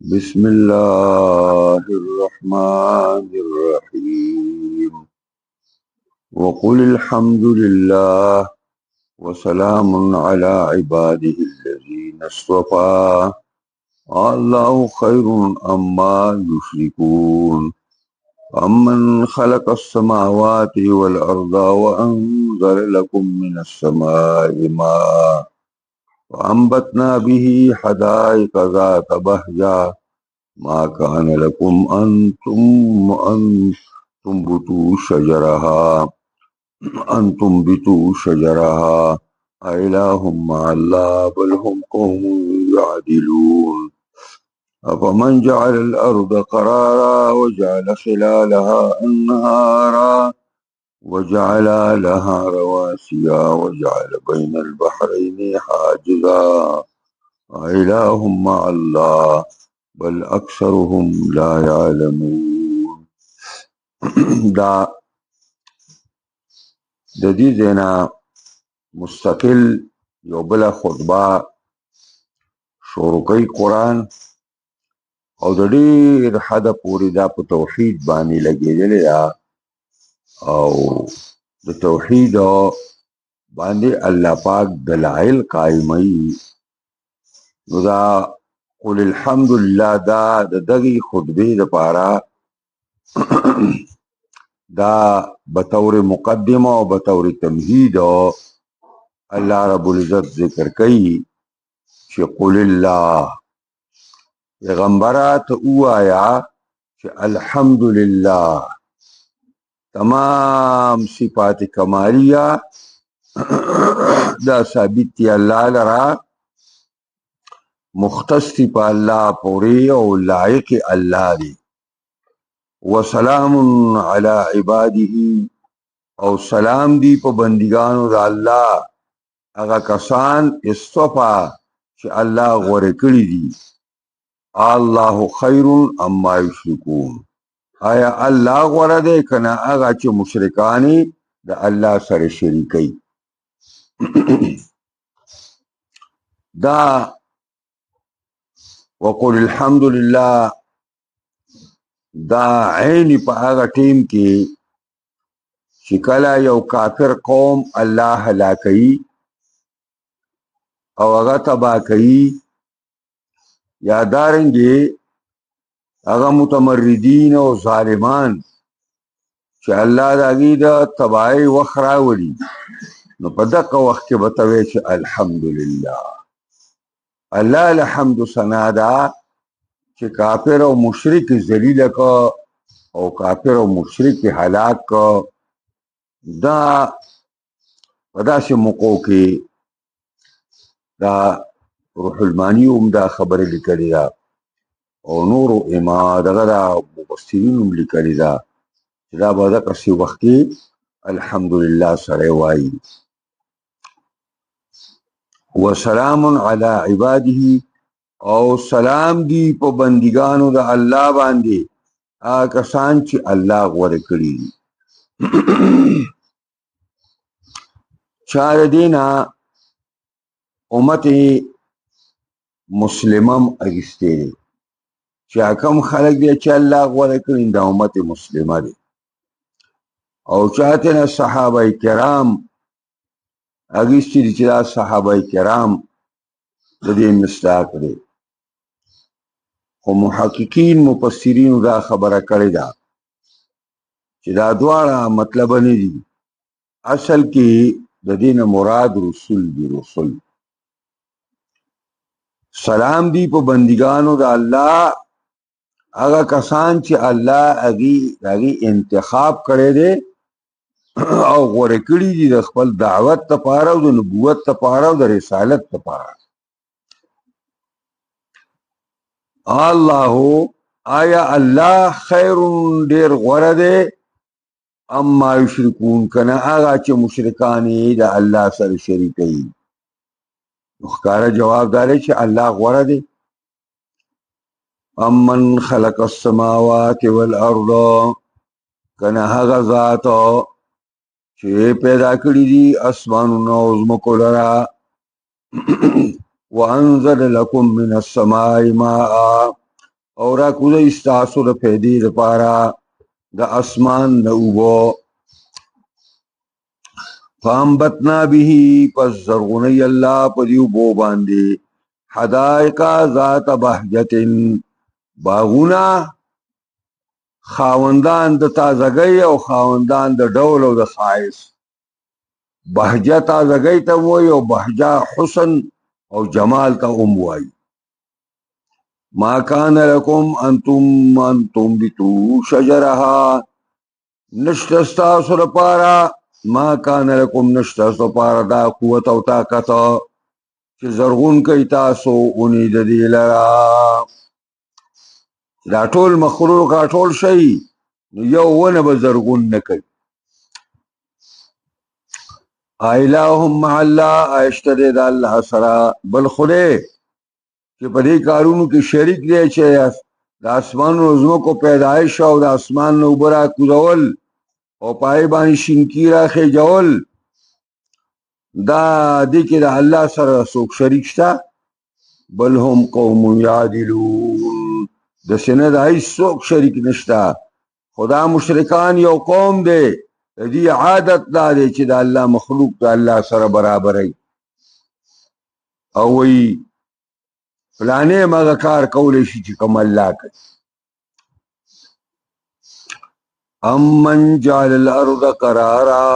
बिस्मिल्लाहिर्रहमानिर्रहीम वक़ुलिल हम्दुलिल्लाह वसलामुन अला इबादिहिल्लज़ीना इस्तफ़ा अल्लाहु खैरुन अम्मा युश्रिकून अम्मन खलक़स समावाति वल अर्ज़ा व अंज़ला लकुम मिनस समाइ माअ वअंबतना बिही हदाइक़ ज़ात बहजा मा कान लकुम अंतुम बितू शजरहा अइलाहुम मअल्लाह बल हुम कौमुन यअदिलून अफमन जअलल अर्द क़रारा वजअल खिलालहा अन्हारा वजअल लहा रवासिया वजअल बैनल बहरैनि हाजिज़ा अइलाहुम मअल्लाह बल अक्सरुहुम ला यअलमून। दा ददी देना मुस्तकिल योबला खुतबा शोरुकई कुरान और ढेर हद पूरी दा पे तौहीद बानी लगेले दा और द तौहीद बांदे अल्लाह पाक दलाइल कायमई दा कुल अल्हम्दुलिल्लाह दा दगी खुतबे द पारा दा बतौर मुकद्दिमा और बतौर तमहीद अल्लाह रब्बुल इज्जत जिक्र कई कि कुलिल्लाह पैगंबरा तो आया कि अल्हम्दुलिल्लाह तमाम सिफात कमालिया दा साबित अल्लाह लरा मुख्तस पा अल्लाह पूरी और लायक अल्लाह दी वसलामुन अला इबादिही और सलाम दी पर बंदिगान अल्लाह अगा कसान इस्तफा कि अल्लाह गोरे कड़ी दी अल्लाह खैरुन अम्मा युश्रिकून आया अल्लाह गोरा दे कना अगा चे मुशरिकानी द अल्लाह सर शरीकई दा वक़ुल अल्हम्दुलिल्लाह दा ऐन पा आगा टीम की शिकला यौ काफिर कौम अल्लाह हलाकई और अगा तबाह कई या दारेंगे अगा मुतमर्रिदीन और जालिमान कि अल्लाह दागी दा तबाही वखरावली न पदक वक्त के बतवे कि अल्हम्दुलिल्लाह अल्लाह अलहम्दु सनादा कि काफिर और मुशरिक जलील का और काफिर और मुशरिक हलाक का दा पदा से मुको के दा रूहुल मानी उम्दा खबर लिखली दा और नूर इमा दगदा मुफस्सिरीन लिखली दा दा बदा कसी वक्ति अल्हम्दुलिल्लाह सरे वाई वसलामुन अला इबादिही और सलाम दी पर बंदिगानों दा अल्लाह बांदे आकसान ची अल्लाह गोरे करी चार देना उम्मत मुस्लिमम अगिस्ते चा कम खलक दे चा अल्लाह गोरे करी दा उम्मत मुस्लिमा दे और चाहते ना सहाबा किराम अगिस्ती चा सहाबा किराम दे मिस्ताक दे मुहक्किकीन मुफस्सिरीन दा खबर करे दा कि दा द्वारा मतलब नहीं दी असल की दीन मुराद रसूल दी रसूल सलाम दी पर बंदिगानो दा अल्लाह अगा कसान ची अल्लाह अगी इंतखाब करे दे और गोरे कड़ी दी द खपल दावत तपारा व नबूवत तपारा व रिसालत तपारा अल्लाह आया अल्लाह खैरुन देर गोरा दे अम्मा युश्रिकून कना आगा चे मुशरिकानी दा अल्लाह सर शरीकई मुख्तारा जवाब दारे चे अल्लाह गोरा दे अम्मन खलक़स समावाति वल अर्द कना हगा ज़ात चे पैदा करी दी आसमानुना और ज़्मको लरा व अंज़ल लकुम मिनस समाइ माअ او را کوزی ستاسو د پیدې لپاره د اسمان نه اوبو فانبتنا به پس زرغونی الله په دې اوبو باندې حدائق ذات بهجت باغونه خاوندان د تازګۍ او خاوندان د ډول او د ښایست بهجه تازګۍ ته وایي او بهجه حسن او جمال ته هم وایي ما کان لکم ان تنبتوا شجرها نشته ستاسو لپاره ما کان لکم نشته ستاسو لپاره دا قوت او طاقت چې زرغون کوي تاسو اونې د دې لره دا ټول مخلوق ټول شي نو یو ونه به زرغون نه کوي الہم مع الله اشته د الله سره بل خدای چې په دې کارونو کې شریک دی چې د اسمان او زمکو پیدایش او د اسمان نو برا کوزول او پای باندې شینکی راخې جوړ دا دې کې د الله سره څوک شریک شته بل هم قوم یعدلون د سینه د هیڅ څوک شریک نشته خدا مشرکان یو قوم دی دې عادت دا دی چې د الله مخلوق د الله سره برابرای او وی فلانه مغه کار کولی شي چې کوم الله کوي امن جعل الارض قرارا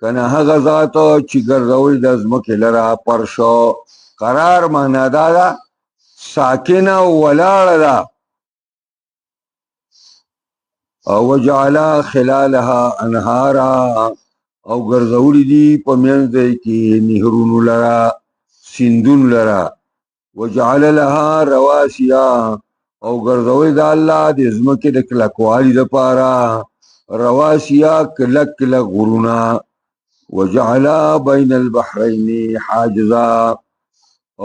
کنه هغه ذات چې ګرځوي د ځمکې لره پرشو قرار معنا دا ساکنه ولاړه ده او وجعل خلالها انهارا او ګرځولي دي په منځ کې نهرونو لرا سیندون لرا وجعل لها رواسیا او ګرځولي د الله د ځمکې د کلکوالي لپاره رواسیا کلک کلک غرونه وجعل بین البحرین حاجزا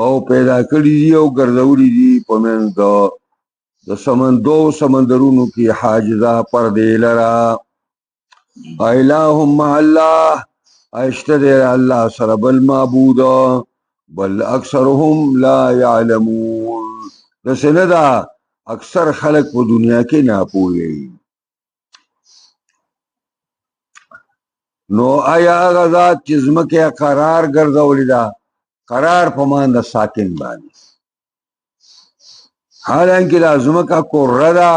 او پیدا کړی دي او ګرځولي دي په منځ د سمندرونو کې حاجزه پردې لرا الہم مع الله اشته د الله سره بل معبود بل اکثرهم لا يعلمون د سندا اکثر خلق په دنیا کې نه پوهیږي نو آیا غزاد چې زمکه قرار ګرځولې ده قرار په مان د ساکن باندې حالانکه د ازمکه کوره ده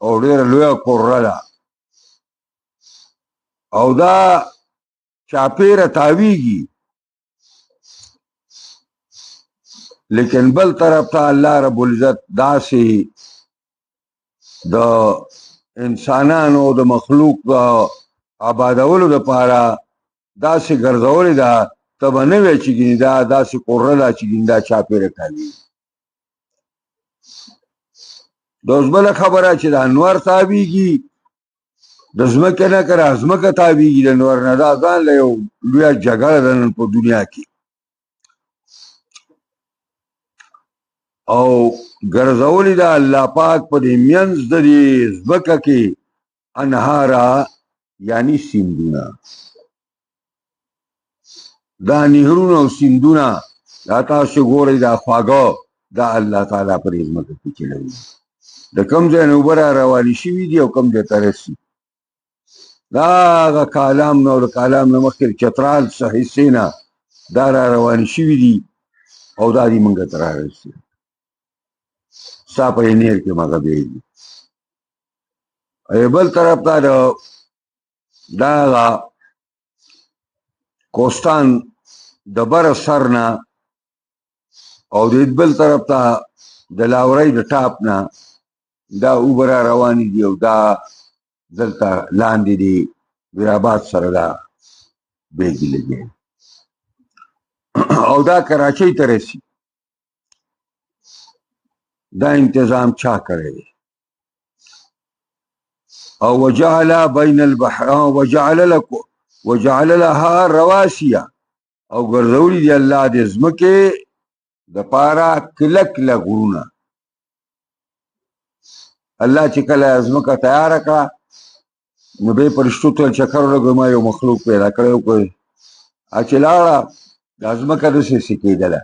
او ډېر لویه کوره ده او دا چاپیره تاویږي لیکن بل طرف ته الله رب العزت داسې د انسانانو او د مخلوق آبادولو دپاره داسې ګرځولې ده ته به نه وایې چې ګینې دا داسې کوره ده چې ګینې دا چاپیره تاویږي د اوس بله خبره چې د انور تاویږي د ځمکې نه که ځمکه تاویږي د انور نه دا ځان له یو لویه جګړه ده نن په دنیا کې او ګرځولي ده الله پاک په دې منځ د دې ځمکه کې انهاره یعنی سیندونه دا نهرونه او سیندونه دا تاسو ګورئ دا خواږه دا الله تعالی په دې ځمکه کې چلوي د کوم ځای نه اوبه را روانې شوي دي او کوم ځای ته رسي دا هغه کالام نه او د کالام نه مخکې چترال څه حصې نه دا را روانې شوي دي او دا دې موږ ته را رسي ستا په نیر کې مغه بیږي بل طرف ته دا هغه کوستان د بره سر نه او د بل طرف ته د لاورۍ د ټاپ نه دا اوبه را روانې دي او دا دلته لاندې دي ویرآباد سره دا بیږي لګي او دا کراچۍ ته رسي دا انتظام چا کړی دی او وجعل بین البحر وجعل لها رواسیا او ګرځولي دي الله د ځمکې دپاره کلک کلک غرونه الله چې کله ځمکه تیاره کړه نو به پرشتو ته چکر ولګوي ما یو مخلوق پیدا کړی وکړي چې لاړه دا ځمکه داسې کېدله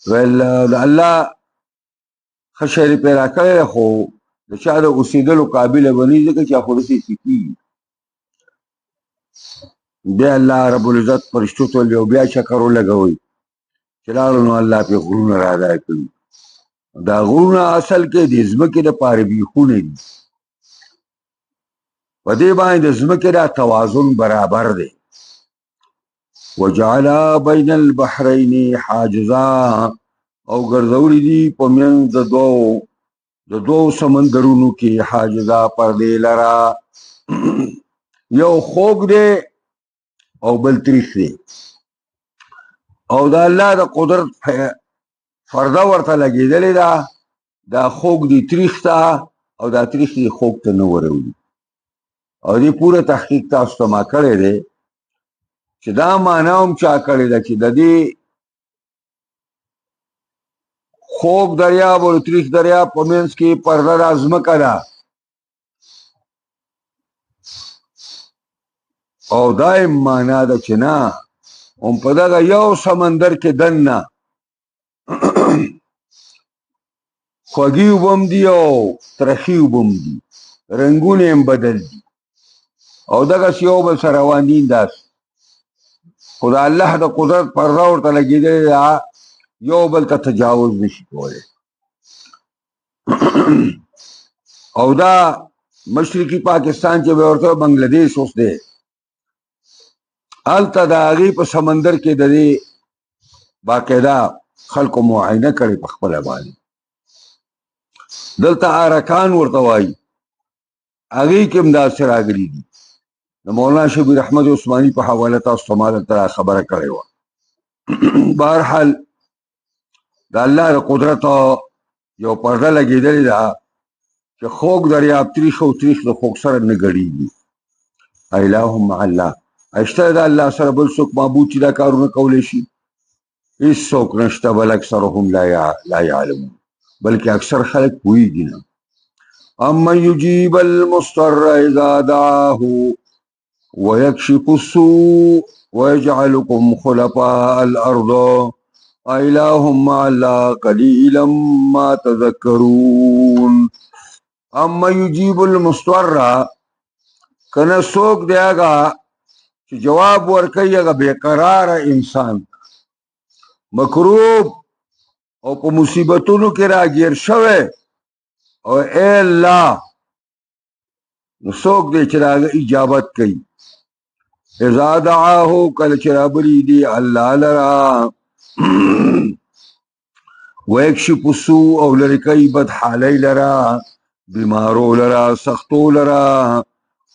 ویل د الله ښه شی پیدا کړی خو د چا د اوسېدلو قابله به نه وي ځکه چې خو داسې کېږي. بیا الله رب العزت فرشتو ته ویل یو بیا چکر ولګوئ چې لاړو نو الله پرې غرونه رادا کړي. دا غرونه اصل کې د ځمکې دپاره بیخونه دي. په دې باندې د ځمکې دا توازن برابر دی. وجعل بین البحرین حاجزا او ګرځولي دي په منځ د دوو سمندرونو کې حاجزا پردې لره. یو خوږ دی او بل تریخ دی او د الله د قدرت فرده ورته لګېدلې ده. دا خوږ دی تریخ ته او دا تریخ دی خوږ ته نه ورولي. او دې پوره تحقیق تاسو ته ما کړی دی چې دا معنا هم چا کړې ده چې د دې خوږ دریاب او تریخ دریاب په منځ کې پرده د ځمکه ده او دا یې معنا ده چې نه هم په دغه یو سمندر کې دننه خوږې اوبه هم دي او ترخې اوبه هم دي، رنګونه یې هم بدل دي او دغسې یو بل سره روان دي. داسې خو د الله د قدرت پرده ورته لګېدلې ده، یو بل ته تجاوز نشي کولی. او دا مشرقي پاکستان چې به ورته بنګلادیش اوس دی، هلته د هغې په سمندر کې د دې باقاعده خلکو معاینه کړې په خپله باندې. دلته عرکان ورته وایي، هغې کې هم داسې راغلي دي. د مولانا شبیر احمد عثماني په حواله تاسو ته ما دلته خبره کړې وه. بهرحال د الله د قدرت یو پرده لګېدلې ده چې خوږ دریاب تریخ او تریخ د خوږ سره نه ګډېږي. اله مع الله، شته د الله سره بل څوک معبود چې دا کارونه کولی شي؟ هېڅوک نشته، بل اکثرهم لا یعلمون، بلکې اکثر خلک پوهېږي نه. امن یجیب المضطر اذا دعاه ويكشف السوء ويجعلكم خلفاء الارض اله مع الله قليلا ما تذكرون. اما یجیب المضطر، کنه څوک دی هغه چې جواب ورکوي هغه بېقراره انسان، مکروب او په مصیبتونو کې راګیر شوی او اے الله، نو څوک دی چې د هغه اجابت کوي. اذا دعاه، کله چې رابلي دي الله لره، ویکشف السوء، او لرې کوي بدحالۍ لره، بیمارو لره، سختو لره،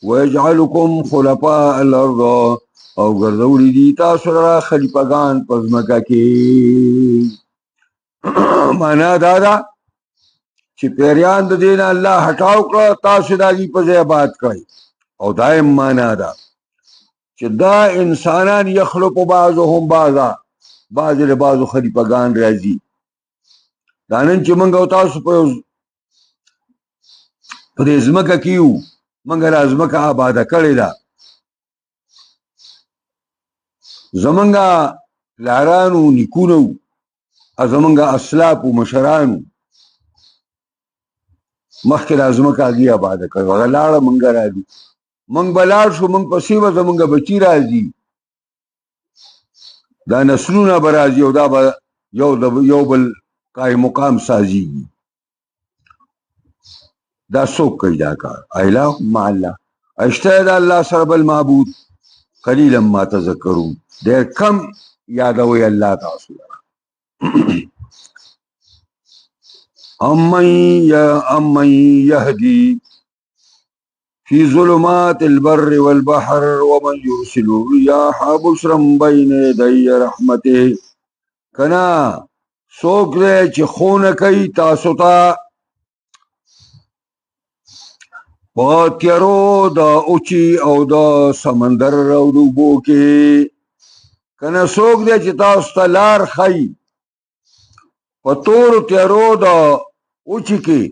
ویجعلکم خلفاء الارض، او ګرځولي دي تاسو لره خلیفګان په ځمکه کې. معنا دا ده چې پیریان د دین الله هټاو کړه، تاسو د هغې په ځای آباد کړئ. او دا یې معنا ده چې دا انسانان یخلق بعضهم بعضا، بعضې له بعضو خلیفګان راځي. دا نن چې موږ او تاسو په دې ځمکه کې یو، موږ دا ځمکه آباده کړې ده. زمونږ پلارانو نیکونو او زمونږ اسلافو مشرانو مخکې دا ځمکه هغې آباده کړې، هغه لاړه، موږ راځي، موږ به لاړ شو، موږ پسې به زمونږ بچي راځي، دا نسلونه به راځي او دا به یو بل قایم مقام سازیږي. دا څوک کوي دا کار؟ اله مع الله، شته د الله سره بل معبود؟ قلیلا ما تذکرون، ډېر کم یادوئ الله تاسو لره. امن یهدی فی ظلمات البر والبحر ومن یرسل الرياح بشرا بین یدی رحمته. کنا څوک دی چې ښوونه کوي تاسو ته په تیارو د اوچي او د سمندر او د اوبو کې. کنه څوک دی چې تاسو ته لار ښیي په تورو تیارو د اوچي کې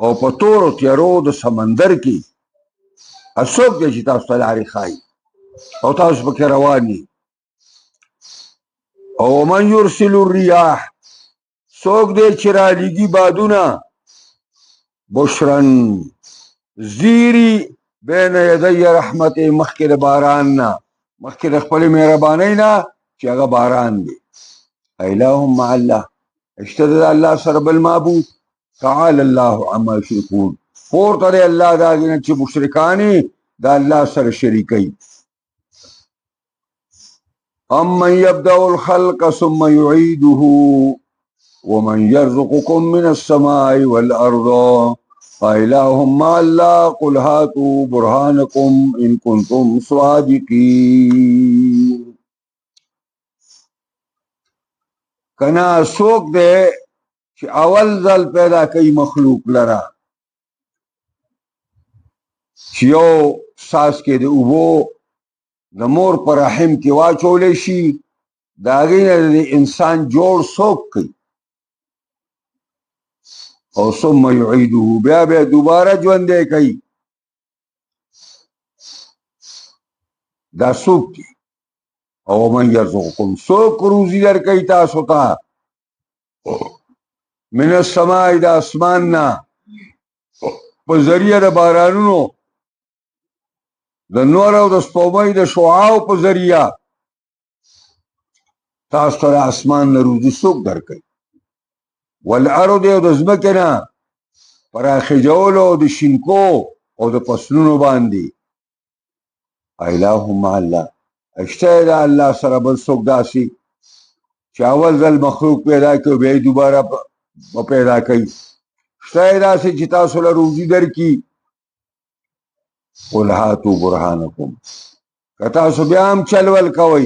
او په تورو تیارو د سمندر کې. څوک دی چې تاسو ته لارې ښیي او تاسو پکې روان یې. او من یرسل الرياح، څوک دی چې رالیږي بادونه بشرن زیری بین یدی رحمت مخکې د باران نه مخکې د خپلې مهربانۍ نه چې هغه باران دی اله مع الله اشته د الله سره بل معبود تعالی الله عما یشرکون پورته دی الله د هغې نه چې مشرکان یې د الله سره شریکوي امن یبدأ الخلق ثم یعیده ومن يرزقكم من السماء والأرض فإله مع الله قل هاتوا برهانكم إن كنتم صادقين کنا سوک دے چې اول ځل پیدا کوي مخلوق لرا چې یو ساس کې د اوبو د مور پر رحم کې واچولی شي د هغې نه د انسان جوړ سوک کوي او ثم یعیده بیا بیا دوباره ژوندی کوي دا څوک دی او من یرزقکم څوک روزي درکوي تاسو ته من السماء د اسمان نه په ذریعه د بارانونو د نور او د سپوږمۍ د شعاعو په ذریعه تاسو ته د اسمان نه روزي څوک درکوي والارض او د ځمکې نه پراخېجولو او د شینکو او د فصلونو باندې اله مع الله اشته د الله سره بل څوک داسې چې اول ځل مخلوق پیدا کړي بیا یې دوباره پیدا کوي شته داسې چې تاسو له روزي درکړي قل هاتوا برهانکم که تاسو بیا هم چل ول کوئ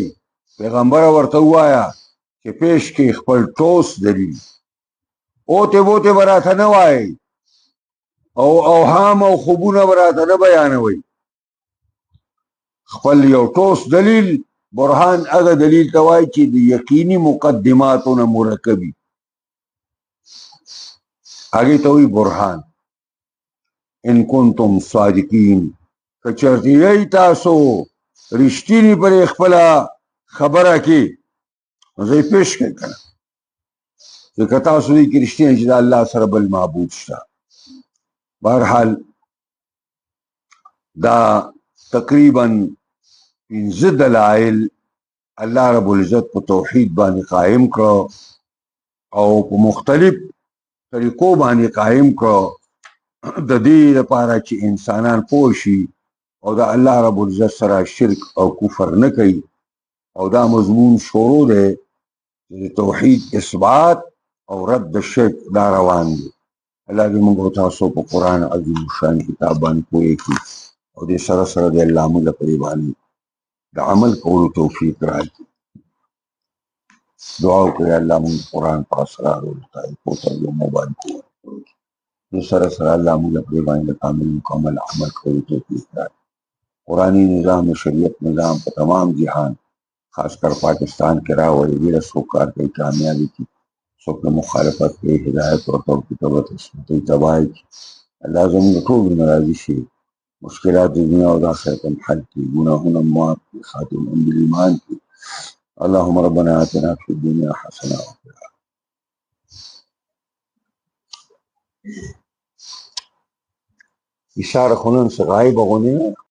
پیغمبره ورته ووایه چې پیش کړي خپل ټوس دلیل اوته بوته براته نه وای او اوهام او خوبونه براته نه بیانوي خپل یو ټوس دلیل برهان هغه دلیل ته وای چې د یقیني مقدماتونه مرکبي هغې ته وایي برهان ان کنتم صادقین که چېرته یئ تاسو رښتیني پر خپله خبره کې نو زه یې پیش کړئ که نه که تاسو دې کې رښتینی چې د الله سره بل معبود شته بهرحال دا تقریبا 15 دلایل الله رب العزت په توحید باندې قائم کړو او په مختلف طریقو باندې قائم کړو د دې لپاره چې انسانان پوه شي او د الله رب العزت سره شرک او کفر نه کوي او دا مضمون شروع دی د توحید اثبات او رد الشرک دا روان دي الله دې موږ تاسو په قرآن عظیم شان کتاب باندې پوهې کړي او دې سره سره د الله موږ په دې باندې د عمل کولو توفیق راکړي دعا وکړئ الله موږ قرآن په اسرار او لطایف او ترجمو باندې پوه دې سره سره الله موږ په دې باندې د کامل مکمل عمل کولو توفیق راکړي قرآني نظام شریعت نظام په تمام جهان خاص کر پاکستان کې راوړي ډېره څوک کار کوي کامیابي کوي څوک د مخالفت کوي هدایت ورته ورکړي تباهي تباهي الله زموږ ټولو نه راضي شي مشکلات د دنیا او د آخرت هم حل کړي ګناهونه معاف کړي خاتم هم بالایمان کړي اللهم ربنا آتنا فی الدنیا حسنه وفي الآخرة اشاره خو نن څه غایبه غوندې نه